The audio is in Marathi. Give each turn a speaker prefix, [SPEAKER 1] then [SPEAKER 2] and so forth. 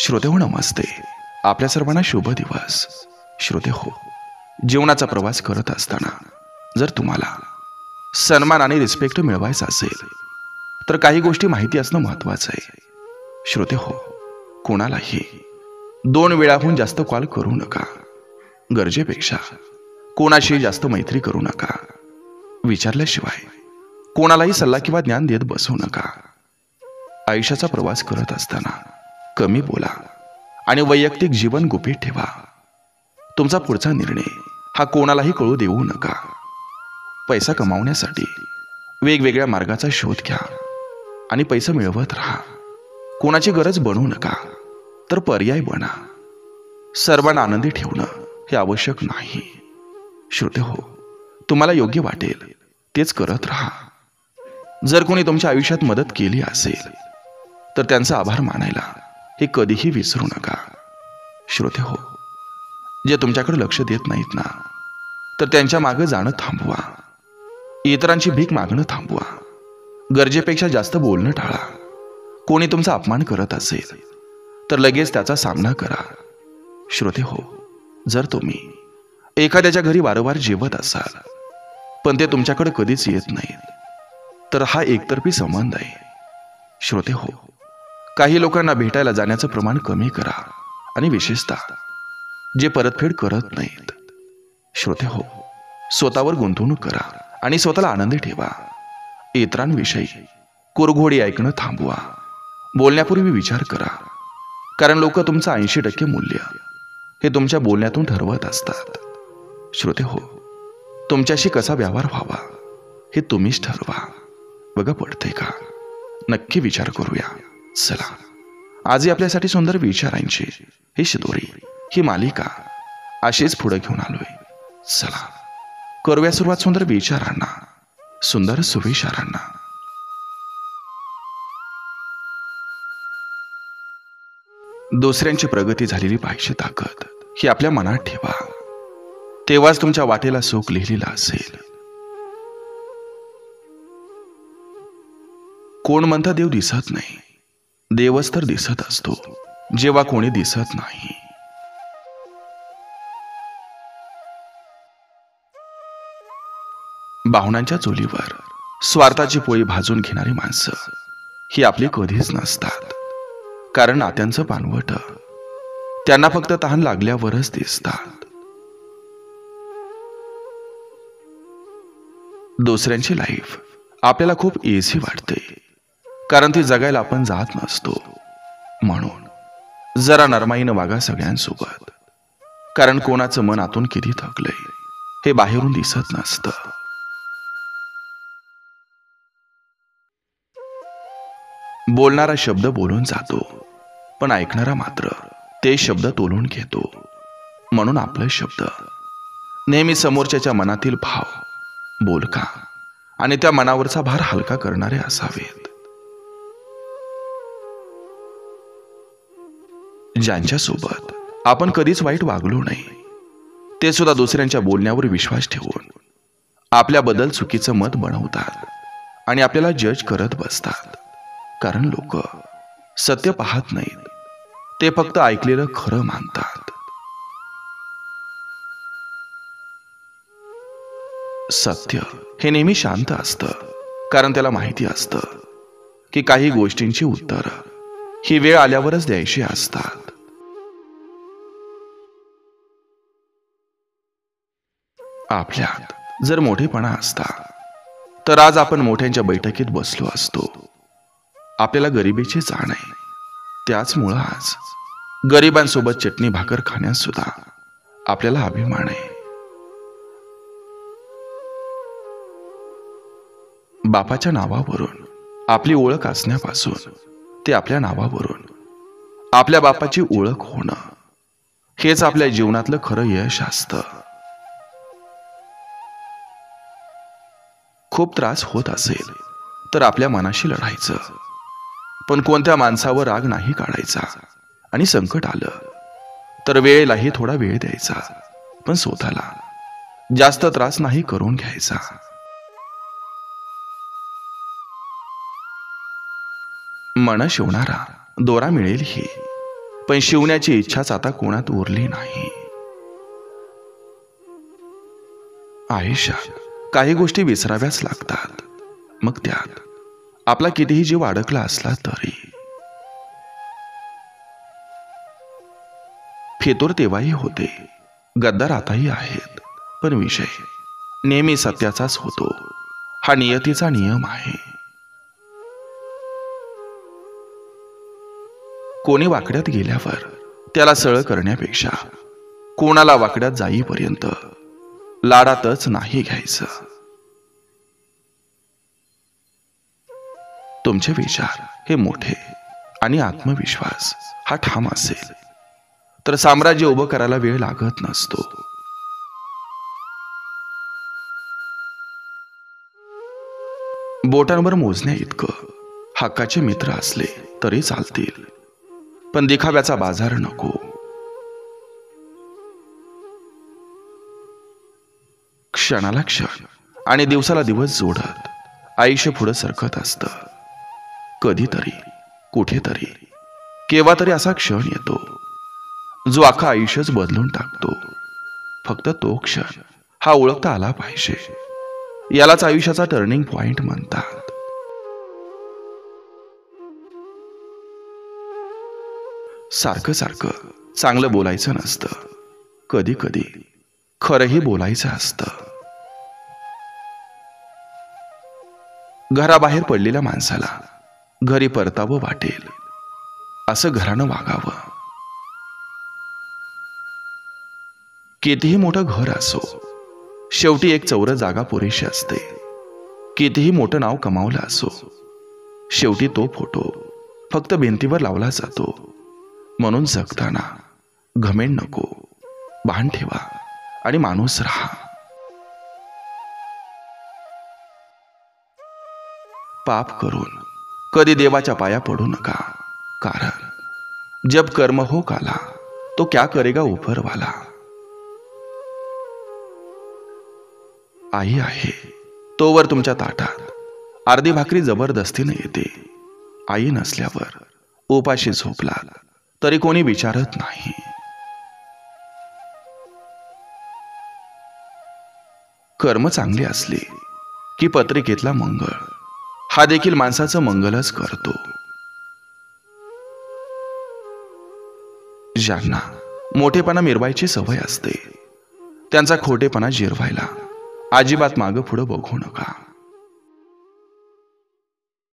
[SPEAKER 1] श्रोते हो, नमस्ते. आपल्या सर्वांना शुभ दिवस. श्रोते हो, जीवनाचा प्रवास करत असताना जर तुम्हाला सन्मान आणि रिस्पेक्ट मिळवायचा असेल तर काही गोष्टी माहिती असणं महत्वाचं आहे. श्रोते हो, कोणालाही 2 वेळाहून जास्त कॉल करू नका. गरजेपेक्षा कोणाशी जास्त मैत्री करू नका. विचारल्याशिवाय कोणालाही सल्ला किंवा ज्ञान देत बसू नका. आयुष्याचा प्रवास करत असताना कमी बोला आणि वैयक्तिक जीवन गुपित ठेवा. तुमचा पुढचा निर्णय हा कोणालाही कळू देऊ नका. पैसा कमावण्यासाठी वेगवेगळ्या मार्गाचा शोध घ्या आणि पैसा मिळवत राहा. कोणाची गरज बनू नका, तर पर्याय बना. सर्वांना आनंदी ठेवणं हे आवश्यक नाही. श्रोते हो, तुम्हाला योग्य वाटेल तेच करत राहा. जर कोणी तुमच्या आयुष्यात मदत केली असेल तर त्यांचा आभार मानायला हे कधीही विसरू नका. श्रोते हो, जे तुमच्याकडे लक्ष देत नाहीत ना, तर त्यांच्या मागे जाणं थांबवा. इतरांची भीक मागणं थांबवा. गरजेपेक्षा जास्त बोलणं टाळा. कोणी तुमचा अपमान करत असेल तर लगेच त्याचा सामना करा. श्रोते हो, जर तुम्ही एखाद्याच्या घरी वारंवार जेवत असाल पण ते तुमच्याकडे कधीच येत नाहीत तर हा एकतर्फी संबंध आहे. श्रोते हो, काही लोकांना भेटायला जाण्याचं प्रमाण कमी करा आणि विशेषतः जे परतफेड करत नाहीत. श्रोते हो, स्वतःवर गुंतवणूक करा आणि स्वतःला आनंदी ठेवा. इतरांविषयी कुरघोडी ऐकणं थांबवा. बोलण्यापूर्वी विचार करा, कारण लोक तुमचं 80% मूल्य हे तुमच्या बोलण्यातून ठरवत असतात. श्रोते हो, तुमच्याशी कसा व्यवहार व्हावा हे तुम्हीच ठरवा. बघा, पडतंय का? नक्की विचार करूया. चला, आजही आपल्यासाठी सुंदर विचारांची ही शिदोरी, ही मालिका अशीच पुढे घेऊन आलोय. चला, करूया सुरुवात सुंदर विचारांना, सुंदर सुविचारांना. दुसऱ्यांची प्रगती झालेली पाहिजे ताकद ही आपल्या मनात ठेवा. तेव्हाच तुमच्या वाटेला सुख लिहिलेलं असेल. कोण म्हणतं देव दिसत नाही, देवच तर दिसत असतो जेव्हा कोणी दिसत नाही. भावनांच्या चुलीवर स्वार्थाची पोळी भाजून घेणारी माणसं ही आपली कधीच नसतात. कारण नात्यांचं पानवट त्यांना फक्त तहान लागल्यावरच दिसतात. दुसऱ्यांची लाईफ आपल्याला खूप इझी वाटते, कारण ती जगायला आपण जात नसतो. म्हणून जरा नरमाईनं वागा सगळ्यांसोबत, कारण कोणाचं मन आतून किती थकलंय हे बाहेरून दिसत नसतं. बोलणारा शब्द बोलून जातो, पण ऐकणारा मात्र ते शब्द तोलून घेतो. म्हणून आपले शब्द नेहमी समोरच्याच्या मनातील भाव, बोलका आणि त्या मनावरचा भार हलका करणारे असावेत. ज्यांच्यासोबत आपण कधीच वाईट वागलो नाही, ते सुद्धा दुसऱ्यांच्या बोलण्यावर विश्वास ठेवून आपल्याबद्दल चुकीचं मत बनवतात आणि आपल्याला जज करत बसतात. कारण लोक सत्य पाहत नाहीत, ते फक्त ऐकलेलं खरं मानतात. सत्य हे नेहमी शांत असतं, कारण त्याला माहिती असतं की काही गोष्टींची उत्तर ही वेळ आल्यावरच द्यायची असतात. आपल्यात जर मोठेपणा असता तर आज आपण मोठ्यांच्या बैठकीत बसलो असतो. आपल्याला गरिबीची जाण आहे, त्याचमुळं आज गरिबांसोबत चटणी भाकर खाण्यास सुद्धा आपल्याला अभिमान आहे. बापाच्या नावावरून आपली ओळख असण्यापासून ते आपल्या नावावरून आपल्या बापाची ओळख होणं, हेच आपल्या जीवनातलं खरं यश असतं. खूप त्रास होत असेल तर आपल्या मनाशी लढायचं, पण कोणत्या माणसावर राग नाही काढायचा. आणि संकट आलं तर वेळेलाही थोडा वेळ द्यायचा, पण स्वतःला जास्त त्रास नाही करून घ्यायचा. मन शिवणारा दोरा मिळेल ही, पण शिवण्याची इच्छाच आता कोणात उरली नाही. आयुष्यात काही गोष्टी विसराव्याच लागतात, मग त्यात आपला कितीही जीव अडकला असला तरी. फितूर तेव्हाही होते, गद्दार आताही आहेत, पण विषय नेहमी सत्याचाच होतो. हा नियतीचा नियम आहे. कोणी वाकड्यात गेल्यावर त्याला सरळ करण्यापेक्षा कोणाला वाकड्यात जाईपर्यंत लाडातच नाही घ्यायचं. तुमचे विचार हे मोठे आणि आत्मविश्वास हा ठाम असेल तर साम्राज्य उभं करायला वेळ लागत नसतो. बोटांवर मोजण्या इतकं हक्काचे मित्र असले तरी चालतील, पण दिखाव्याचा बाजार नको. क्षणाला क्षण आणि दिवसाला दिवस जोडत आयुष्य पुढे सरकत असतं. कधीतरी कुठेतरी केव्हा तरी असा क्षण येतो जो अख्खा आयुष्यच बदलून टाकतो. फक्त तो क्षण हा ओळखता आला पाहिजे. यालाच आयुष्याचा टर्निंग पॉइंट म्हणतात. सारखं सारखं चांगलं बोलायचं नसतं, कधी कधी खरंही बोलायचं असतं. घराबाहेर पडलेल्या माणसाला घरी परतावं वाटेल असं घरानं वागावं. कितीही मोठं घर असो, शेवटी एक चौरस जागा पुरेशी असते. कितीही मोठं नाव कमावलं असो, शेवटी तो फोटो फक्त भिंतीवर लावला जातो. म्हणून जगताना घमेंड नको, भान ठेवा आणि माणूस राहा. पाप करून कधी देवाच्या पाया पडू नका, कारण जब कर्म हो काला तो क्या करेगा ऊपर वाला. आई आहे तोवर तुमच्या ताटात अर्धी भाकरी जबरदस्तीने येते. आई नसल्यावर उपाशी झोपला तरी कोणी विचारत नाही. कर्म चांगली असली की पत्रिकेतला मंगळ हा देखील माणसाचं मंगलच करतो. ज्यांना मोठेपणा मिरवायची सवय असते त्यांचा खोटेपणा जिरवायला अजिबात मागं पुढं बघू नका.